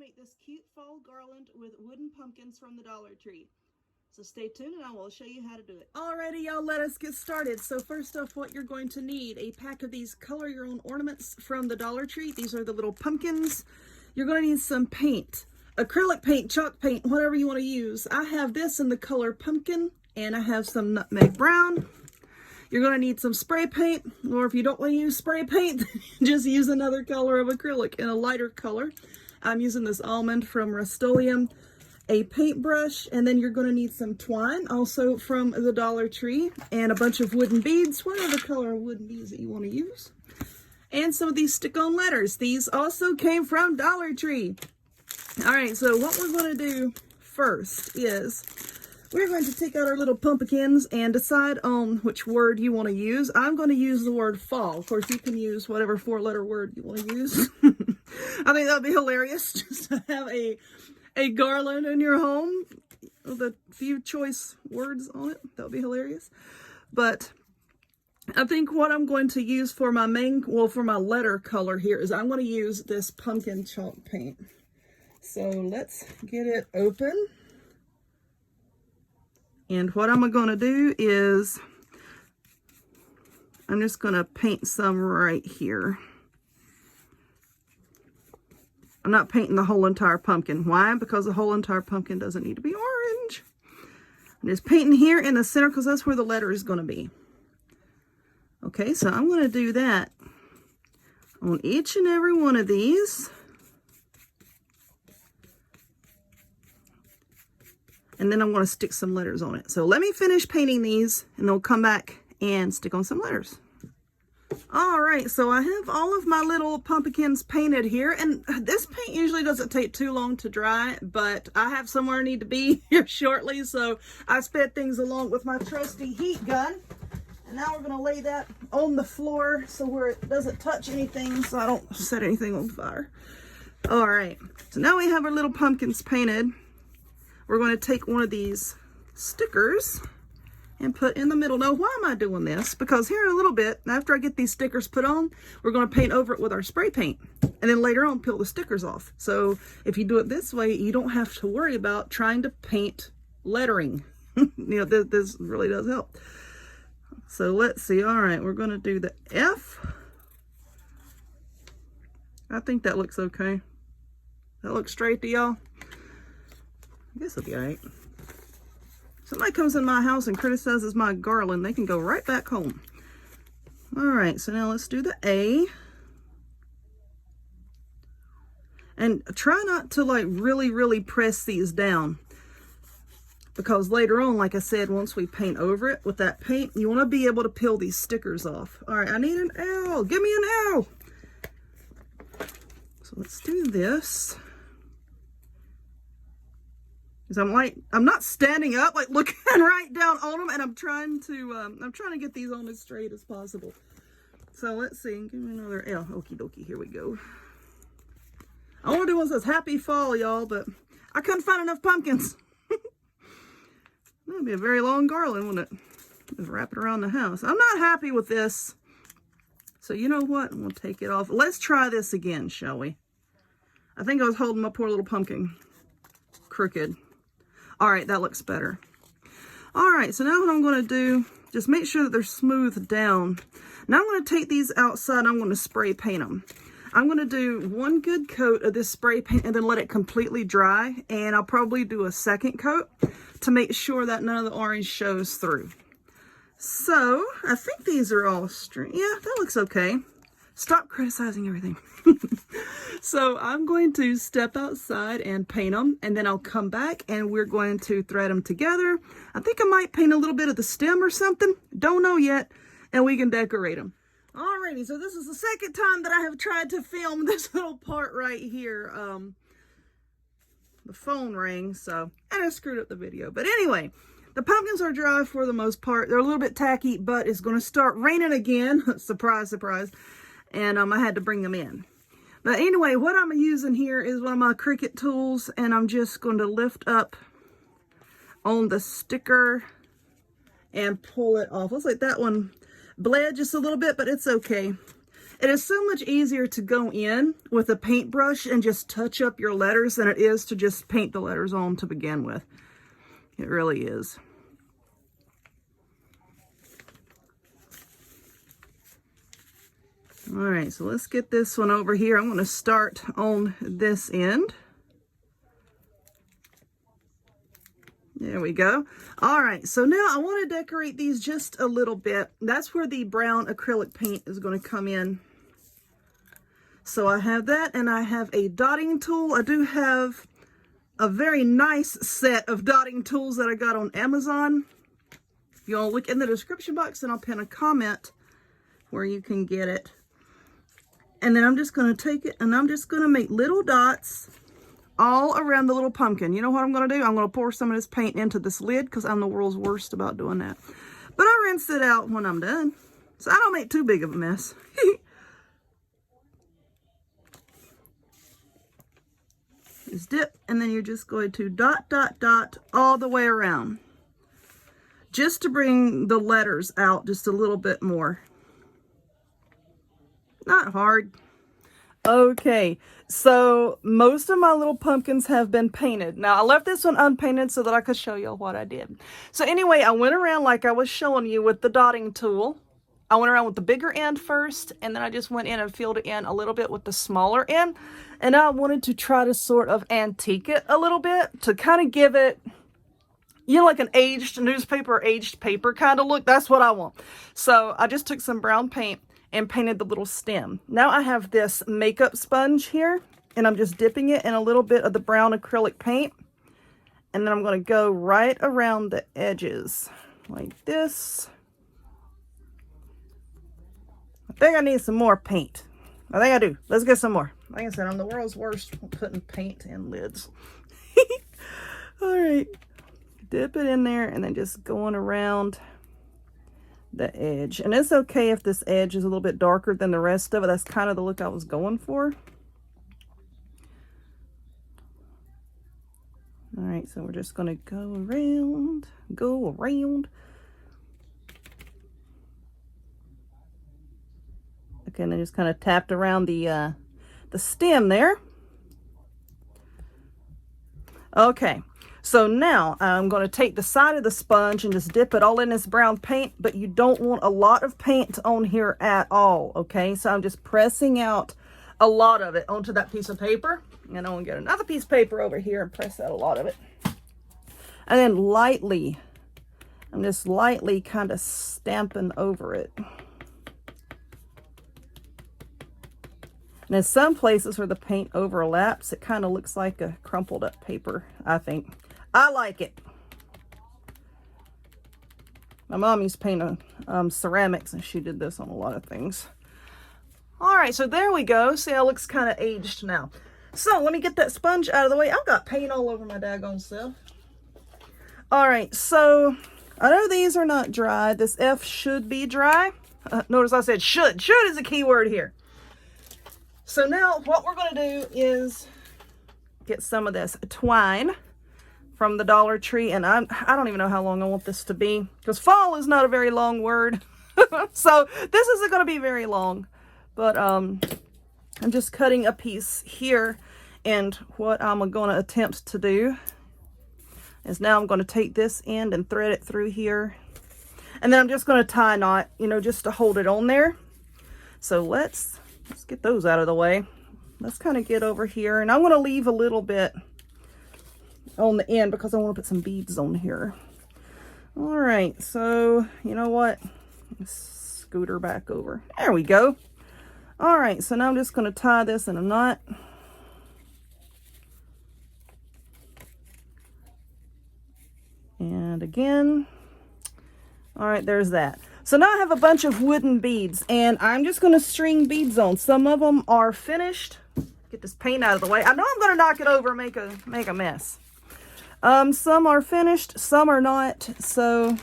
make this cute fall garland with wooden pumpkins from the Dollar Tree. So stay tuned and I will show you how to do it. Alrighty, y'all, let us get started. So first off, what you're going to need, a pack of these color your own ornaments from the Dollar Tree. These are the little pumpkins. You're going to need some paint, acrylic paint, chalk paint, whatever you want to use. I have this in the color pumpkin and I have some nutmeg brown. You're going to need some spray paint, or if you don't want to use spray paint, just use another color of acrylic in a lighter color. I'm using this almond from Rust-Oleum, a paintbrush, and then you're going to need some twine, also from the Dollar Tree, and a bunch of wooden beads, whatever color of wooden beads that you want to use. And some of these stick-on letters. These also came from Dollar Tree. Alright, so what we're going to do first is we're going to take out our little pumpkins and decide on which word you want to use. I'm going to use the word fall. Of course, you can use whatever four-letter word you want to use. I think that would be hilarious, just to have a garland in your home with a few choice words on it. That would be hilarious. But I think what I'm going to use for my for my letter color here is I'm going to use this pumpkin chalk paint. So let's get it open. And what I'm going to do is I'm just going to paint some right here. I'm not painting the whole entire pumpkin. Why? Because the whole entire pumpkin doesn't need to be orange. I'm just painting here in the center because that's where the letter is going to be. Okay, so I'm going to do that on each and every one of these. And then I'm going to stick some letters on it. So let me finish painting these and then we'll come back and stick on some letters. Alright, so I have all of my little pumpkins painted here, and this paint usually doesn't take too long to dry, but I have somewhere I need to be here shortly, so I sped things along with my trusty heat gun. And now we're going to lay that on the floor so where it doesn't touch anything, so I don't set anything on fire. Alright, so now we have our little pumpkins painted. We're going to take one of these stickers and put in the middle. Now, why am I doing this? Because here in a little bit, after I get these stickers put on, we're going to paint over it with our spray paint. And then later on, peel the stickers off. So if you do it this way, you don't have to worry about trying to paint lettering. You know, this really does help. So let's see. All right, we're going to do the F. I think that looks okay. That looks straight to y'all? I guess it'll be all right. Somebody comes in my house and criticizes my garland, they can go right back home. All right, so now let's do the A. And try not to like really press these down, because later on, like I said, once we paint over it with that paint, you want to be able to peel these stickers off. All right, I need an L. Give me an L. So let's do this. I'm not standing up, like looking right down on them, and I'm trying to get these on as straight as possible. So let's see, give me another L. Okie dokie, here we go. I want to do one that says happy fall, y'all, but I couldn't find enough pumpkins. That'd be a very long garland, wouldn't it? Just wrap it around the house. I'm not happy with this. So you know what? I'm going to take it off. Let's try this again, shall we? I think I was holding my poor little pumpkin crooked. All right, that looks better. All right, so now what I'm going to do, just make sure that they're smoothed down. Now I'm going to take these outside, I'm going to spray paint them. I'm going to do one good coat of this spray paint and then let it completely dry. And I'll probably do a second coat to make sure that none of the orange shows through. So, I think these are all straight. Yeah, that looks okay. Stop criticizing everything. So I'm going to step outside and paint them, and then I'll come back and we're going to thread them together. I think I might paint a little bit of the stem or something. Don't know yet. And we can decorate them. Alrighty, so this is the second time that I have tried to film this little part right here. The phone rang, so and I screwed up the video. But anyway, the pumpkins are dry for the most part. They're a little bit tacky, but it's going to start raining again. Surprise, surprise. And I had to bring them in. But anyway, what I'm using here is one of my Cricut tools, and I'm just going to lift up on the sticker and pull it off. Looks like that one bled just a little bit, but it's okay. It is so much easier to go in with a paintbrush and just touch up your letters than it is to just paint the letters on to begin with. It really is. All right, so let's get this one over here. I'm going to start on this end. There we go. All right, so now I want to decorate these just a little bit. That's where the brown acrylic paint is going to come in. So I have that, and I have a dotting tool. I do have a very nice set of dotting tools that I got on Amazon. If you want to look in the description box, and I'll pin a comment where you can get it. And then I'm just going to take it, and I'm just going to make little dots all around the little pumpkin. You know what I'm going to do? I'm going to pour some of this paint into this lid because I'm the world's worst about doing that. But I rinse it out when I'm done, so I don't make too big of a mess. Just dip, and then you're just going to dot, dot, dot all the way around, just to bring the letters out just a little bit more. Not hard. Okay, so most of my little pumpkins have been painted. Now, I left this one unpainted so that I could show you what I did. So anyway, I went around like I was showing you with the dotting tool. I went around with the bigger end first, and then I just went in and filled it in a little bit with the smaller end. And I wanted to try to sort of antique it a little bit to kind of give it, you know, like an aged newspaper or aged paper kind of look. That's what I want. So I just took some brown paint and painted the little stem. Now I have this makeup sponge here, and I'm just dipping it in a little bit of the brown acrylic paint. And then I'm going to go right around the edges like this. I think I need some more paint. I think I do. Let's get some more. Like I said, I'm the world's worst at putting paint in lids. All right. Dip it in there and then just going around the edge. And it's okay if this edge is a little bit darker than the rest of it. That's kind of the look I was going for. All right, so we're just going to go around. Okay, and then just kind of tapped around the stem there. Okay. So now I'm going to take the side of the sponge and just dip it all in this brown paint, but you don't want a lot of paint on here at all, okay? So I'm just pressing out a lot of it onto that piece of paper. And I'm going to get another piece of paper over here and press out a lot of it. And then lightly, I'm just lightly kind of stamping over it. And in some places where the paint overlaps, it kind of looks like a crumpled up paper, I think. I like it. My mom used to paint ceramics, and she did this on a lot of things. All right, so there we go. See how it looks kind of aged now. So let me get that sponge out of the way. I've got paint all over my daggone self. All right, so I know these are not dry. This F should be dry. Notice I said should. Should is a key word here. So now what we're going to do is get some of this twine from the Dollar Tree, and I don't even know how long I want this to be, because fall is not a very long word. So this isn't going to be very long, but I'm just cutting a piece here, and what I'm going to attempt to do is now I'm going to take this end and thread it through here, and then I'm just going to tie a knot, you know, just to hold it on there. So let's get those out of the way. Let's kind of get over here, and I'm going to leave a little bit on the end because I want to put some beads on here. All right, so you know what? Let's scoot her back over. There we go. All right, so now I'm just going to tie this in a knot. And again. All right, there's that. So now I have a bunch of wooden beads, and I'm just going to string beads on. Some of them are finished. Get this paint out of the way. I know I'm going to knock it over and make a mess. Some are finished, some are not, so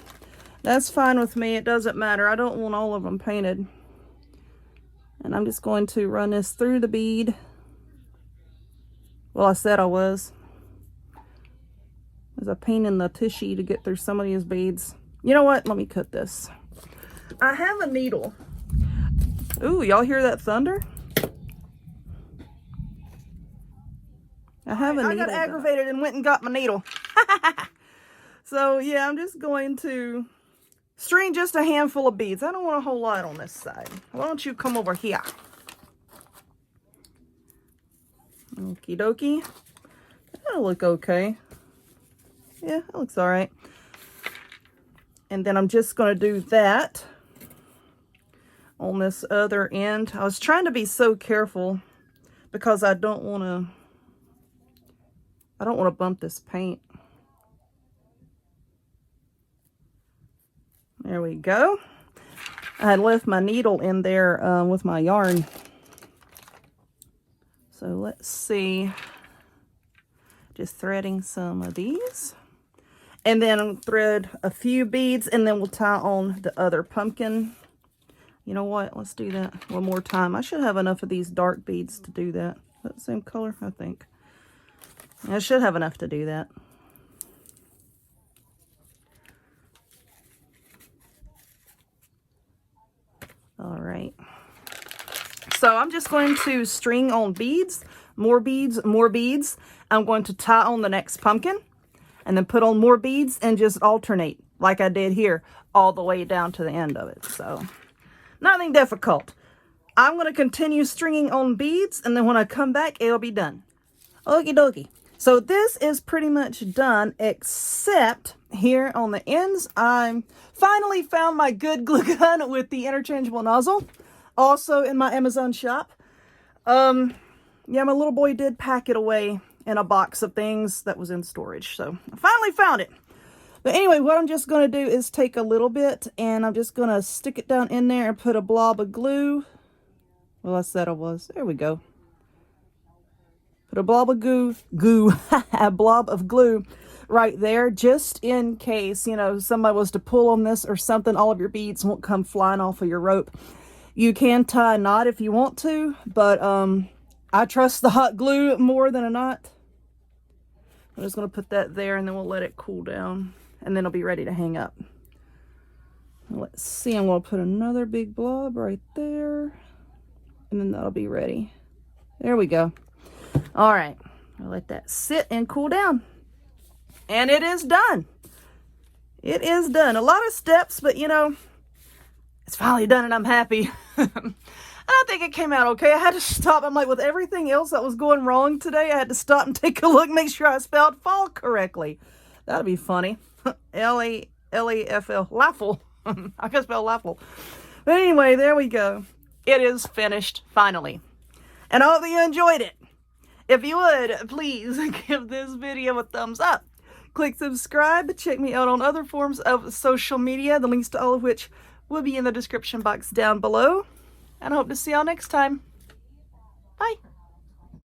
that's fine with me. It doesn't matter. I don't want all of them painted. And I'm just going to run this through the bead. Well, I said I was. There's a pain in the tushy to get through some of these beads. You know what? Let me cut this. I have a needle. Ooh, y'all hear that thunder? I have a needle. I got aggravated and went and got my needle. So yeah, I'm just going to string just a handful of beads. I don't want a whole lot on this side. Why don't you come over here? Okie dokie. That'll look okay. Yeah, that looks all right. And then I'm just going to do that on this other end. I was trying to be so careful because I don't want to bump this paint. There we go. I had left my needle in there with my yarn. So let's see. Just threading some of these. And then thread a few beads, and then we'll tie on the other pumpkin. You know what? Let's do that one more time. I should have enough of these dark beads to do that. Is that the same color? I think. I should have enough to do that. All right. So I'm just going to string on beads, more beads, more beads. I'm going to tie on the next pumpkin and then put on more beads and just alternate like I did here all the way down to the end of it. So nothing difficult. I'm going to continue stringing on beads, and then when I come back, it'll be done. Okie dokie. So this is pretty much done, except here on the ends, I finally found my good glue gun with the interchangeable nozzle. Also in my Amazon shop. Yeah, my little boy did pack it away in a box of things that was in storage. So I finally found it. But anyway, what I'm just going to do is take a little bit, and I'm just going to stick it down in there and put a blob of glue. Well, I said I was. There we go. Put a blob of a blob of glue right there, just in case, you know, somebody was to pull on this or something, all of your beads won't come flying off of your rope. You can tie a knot if you want to, but I trust the hot glue more than a knot. I'm just going to put that there, and then we'll let it cool down, and then it'll be ready to hang up. Let's see, I'm going to put another big blob right there, and then that'll be ready. There we go. All right, I'll let that sit and cool down. And it is done. It is done. A lot of steps, but you know, it's finally done and I'm happy. I think it came out okay. I had to stop. I'm like, with everything else that was going wrong today, I had to stop and take a look, make sure I spelled fall correctly. That'd be funny. L-A-F-L, Laffle. I can spell Laffle. But anyway, there we go. It is finished, finally. And I hope you enjoyed it. If you would, please give this video a thumbs up. Click subscribe. Check me out on other forms of social media, the links to all of which will be in the description box down below. And I hope to see y'all next time. Bye.